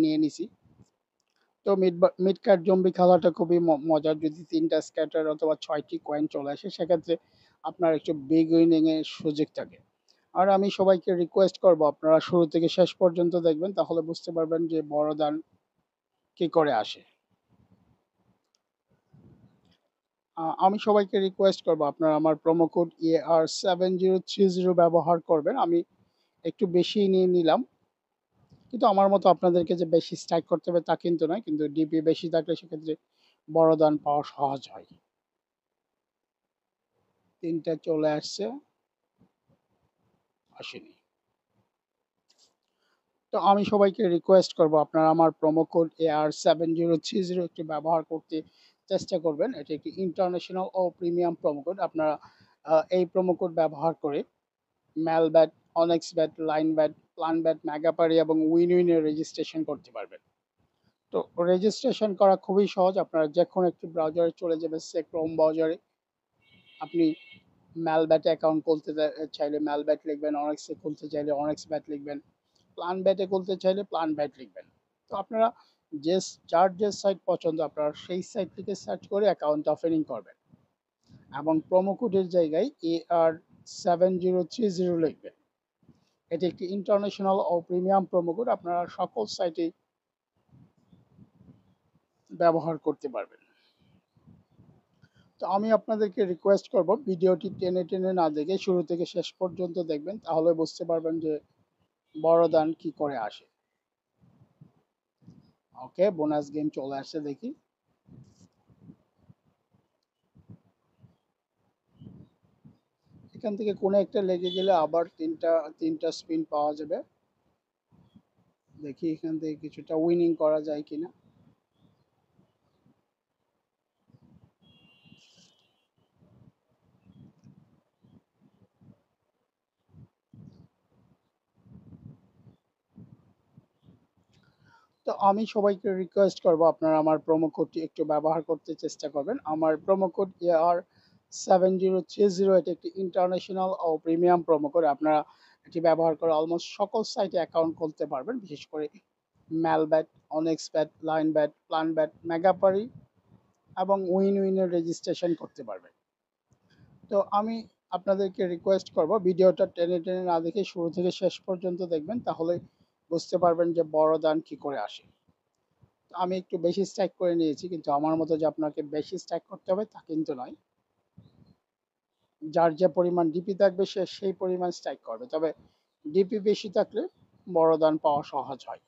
নিয়ে নিছি। তো মিড কার্ড জম্বি খেলাটা খুবই মজার। যদি ৩ টা স্ক্যাটার অথবা ৬ টি কয়েন চলে আসে সেক্ষেত্রে আপনার একটু বিগ উইনিং এর সুযোগ থাকে। আর আমি সবাইকে রিকোয়েস্ট করব আপনারা শুরু থেকে শেষ পর্যন্ত দেখবেন, তাহলে বুঝতে পারবেন যে বড় দান কি করে আসে। আমি সবাইকে রিকোয়েস্ট করব আপনারা আমার প্রোমো কোড AR7030 ব্যবহার করবেন। আমি একটু বেশিই নিয়ে নিলাম। কিন্তু আমার মতো আপনাদেরকে যে বেশি স্ট্রাইক করতে হবে তা কিন্তু নয়। কিন্তু ডিপি বেশি থাকলে সেক্ষেত্রে বড় দান পাওয়া সহজ হয়। ৩ টা চলে আসছে, আসেনি। তো আমি সবাইকে রিকোয়েস্ট করব আপনারা আমার প্রোমো কোড AR7030 একটু ব্যবহার করতে চেষ্টা করবেন। এটি একটি ইন্টারন্যাশনাল ও প্রিমিয়াম প্রোমো কোড। আপনারা এই প্রোমো কোড ব্যবহার করে ম্যালব্যাট, অনেক্স bet, Linebet, plan bet, Megapari এবং উইন উইনের রেজিস্ট্রেশন করতে পারবেন। তো রেজিস্ট্রেশন করা খুবই সহজ। আপনারা যেকোনো একটি ব্রাউজারে চলে যাবেন, সে ক্রোম ব্রাউজারে। আপনি ম্যালব্যাটে অ্যাকাউন্ট খুলতে চাইলে ম্যালব্যাট লিখবেন, অনেক্সে খুলতে চাইলে অনেক্স ব্যাট লিখবেন, প্লান ব্যাটে খুলতে চাইলে প্লান ব্যাট লিখবেন। তো আপনারা যে যার যে সাইট পছন্দ আপনারা সেই সাইট থেকে সার্চ করে অ্যাকাউন্ট ওপেনিং করবেন এবং প্রোমো কোডের জায়গায় AR7030 লিখবেন। এটি একটি ইন্টারন্যাশনাল ও প্রিমিয়াম প্রোমো কোড। আপনারা সকল সাইটে ব্যবহার করতে পারবেন। তো আমি আপনাদেরকে রিকোয়েস্ট করব ভিডিওটি টেনে টেনে না দেখে শুরু থেকে শেষ পর্যন্ত দেখবেন, তাহলে বুঝতে পারবেন যে বড় দান কি করে আসে। ওকে, বোনাস গেম চলে আসছে দেখি। এখান থেকে কোনো একটা লেগে গেলে আবার তিনটা স্পিন পাওয়া যাবে। দেখি এখান থেকে কিছুটা উইনিং করা যায় কিনা। তো আমি সবাইকে রিকোয়েস্ট করব আপনারা আমার প্রোমো কোডটি একটু ব্যবহার করতে চেষ্টা করবেন। আমার প্রোমো কোড AR7030, এটি একটি ইন্টারন্যাশনাল ও প্রিমিয়াম প্রোমো কোড। আপনারা এটি ব্যবহার করে অলমোস্ট সকল সাইটে অ্যাকাউন্ট খুলতে পারবেন, বিশেষ করে ম্যালব্যাট, অনেক্স bet, Linebet, plan bet, Megapari এবং উইন উইনের রেজিস্ট্রেশন করতে পারবেন। তো আমি আপনাদেরকে রিকোয়েস্ট করব ভিডিওটা টেনে টেনে না দেখে শুরু থেকে শেষ পর্যন্ত দেখবেন, তাহলে বুঝতে পারবেন যে বড় দান কি করে আসে। আমি একটু বেশি স্ট্রাইক করে নিয়েছি, কিন্তু আমার মতো যে আপনাকে বেশি স্ট্রাইক করতে হবে তা কিন্তু নয়। যার যে পরিমাণ ডিপি থাকবে সে সেই পরিমাণ স্ট্রাইক করবে, তবে ডিপি বেশি থাকলে বড় দান পাওয়া সহজ হয়।